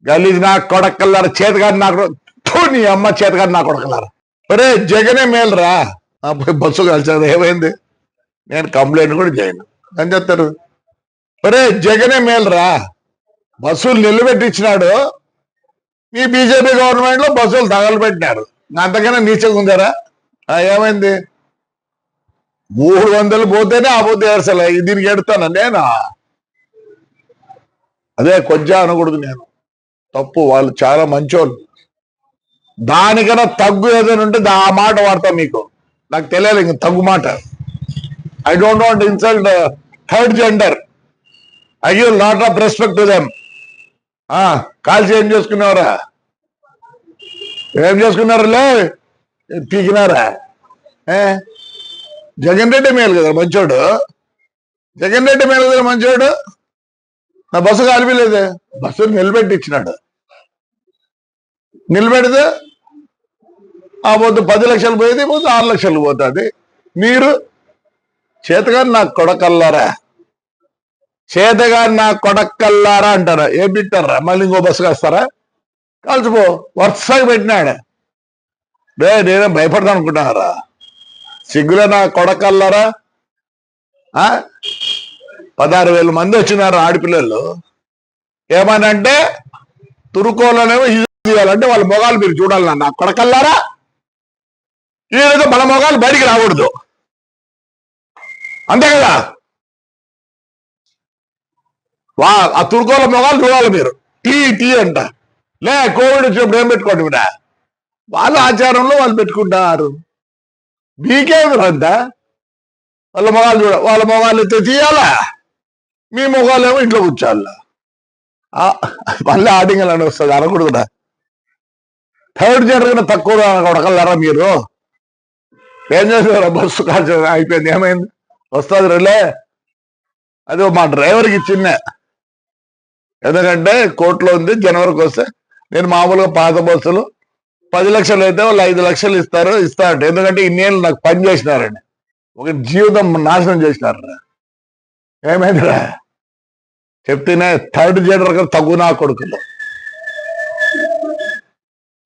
గలీజ్ నా కొడకల్లారా చేతగాని నాకు నీ అమ్మ చేతగాని నా కొడకల్లారా. ఒరే జగనే మేలురా పోయి బస్సు కలిసారు ఏమైంది, నేను కంప్లైంట్ కూడా చేయను అని చెప్తారు. ఒరే జగనే మేలురా బస్సులు నిలబెట్టించినాడు, ఈ బీజేపీ గవర్నమెంట్ లో బస్సులు తగలబెట్టినారు, అంతకన్నా నీచంగా ఉందారా? ఏమైంది 300 పోతేనే ఆ పోతే ఏడ్సలే, దీనికి ఎడతాను నేను. అదే కొంచెం అనకూడదు, నేను తప్పు, వాళ్ళు చాలా మంచోళ్ళు. దానికన్నా తగ్గు ఏదైనా ఉంటే ఆ మాట వాడతా మీకు, నాకు తెలియాలి ఇంక తగ్గు మాట. I don't want insult third gender, I give lot of respect to them. కాల్చి ఏం చేసుకున్నారా, ఏం చేసుకున్నారులే, పీకినారా? జగన్ రెడ్డి మేలు కదా మంచోడు, జగన్ రెడ్డి మేలు కదా మంచోడు. నా బస్సు కాలిపోలేదు, బస్సు నిలబెట్టించినాడు, నిలబెడితే ఆ పొద్దు 10 లక్షలు పోయేది, పొద్దు 6 లక్షలు పోతుంది. మీరు చేతగాని నా కొడకల్లారా, చేతగాని నా కొడకల్లారా అంటారా? ఏం పెట్టారా? మళ్ళీ ఇంకో బస్సు కాస్తారా? కలిసిపో, వరుసగా పెట్టినాడు. నేనే భయపడతాను అనుకుంటున్నారా? సిగ్గులే నా కొడకల్లారా. 16,000 మంది వచ్చినారు ఆడపిల్లలు. ఏమనంటే తురుకోలనేమో చేయాలంటే వాళ్ళ మొగాలు మీరు చూడాలి. నా కొడకల్లారా, ఈరోజు మన మొగాలు బయటికి రాకూడదు, అంతే కదా? ఆ తురుకోల మొగాలు చూడాలి మీరు. టీ అంట లే, కోవిడ్ వచ్చినప్పుడు ఏం పెట్టుకోండి కూడా, వాళ్ళ ఆచారంలో వాళ్ళు పెట్టుకుంటారు. మీకేమిరంతా వాళ్ళ మొగాలు చూడ, వాళ్ళ మొగాలు ఎత్తే తీయాలా, మీ మొగాలు ఏమో ఇంట్లో కూర్చోాలా. మళ్ళీ ఆడింగల్ అని వస్తుంది, అనకూడదురా. థర్డ్ జెండర్ కన్నా తక్కువ కొడకల్లారా మీరు. ఏం చేస్తారా? బస్సు కాల్చ అయిపోయింది, ఏమైంది, వస్తుంది రేలే. అది మా డ్రైవర్కి చిన్న, ఎందుకంటే కోర్టులో ఉంది, జనవరికి వస్తే నేను మామూలుగా పాత బస్సులు 10 లక్షలు అయితే వాళ్ళు 5 లక్షలు ఇస్తారట. ఎందుకంటే ఇన్నేళ్ళు నాకు పని చేసినారండి, ఒక జీవితం నాశనం చేసినారా. ఏమైందిరా చెప్తేనే, థర్డ్ జెండర్ కన్నా తగ్గు నా కొడుకులు,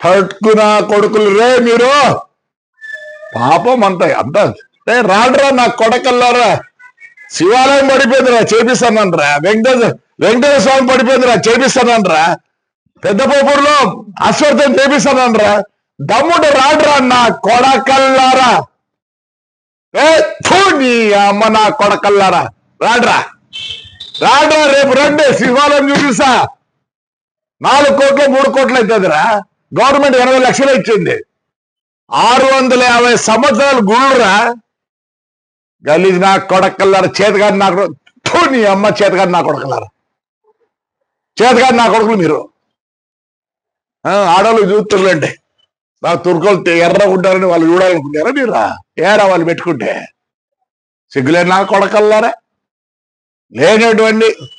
థర్డ్కు నా కొడుకులు రే మీరు. పాపం అంతా రాడరా నా కొడకల్లారా. శివాలయం పడిపోయిందిరా, చేపిస్తానంటరా. వెంకటేశ్వర స్వామి పడిపోయిందిరా, చేపిస్తానంటరా. పెద్ద పోపూరులో అశ్వర్థం చేపిస్తానంటరా. దమ్ముడు రాడరా నా కొడకల్లారా. నీ అమ్మ నా కొడకల్లారా, రాడ్రా రేపు రండి, శివాలయం చూపిస్తా. 4 కోట్లు 3 కోట్లు అవుతుందిరా. గవర్నమెంట్ 80 లక్షలు ఇచ్చింది, 650 సంవత్సరాలు గుళ్ళురా. గలీజ్ నా కొడకల్లారా, చేతగాని నాకు నీ అమ్మ చేతగాని నా కొడకల్లారా, చేతగాని నా కొడుకులు మీరు. ఆడవాళ్ళు చూస్తుర్రండి, నా తుర్కలు ఎర్ర ఉంటారని వాళ్ళు చూడాలనుకుంటారా మీరు? ఏరా వాళ్ళు పెట్టుకుంటే సిగ్గులేని నా కొడకల్లారా, లేనటువంటి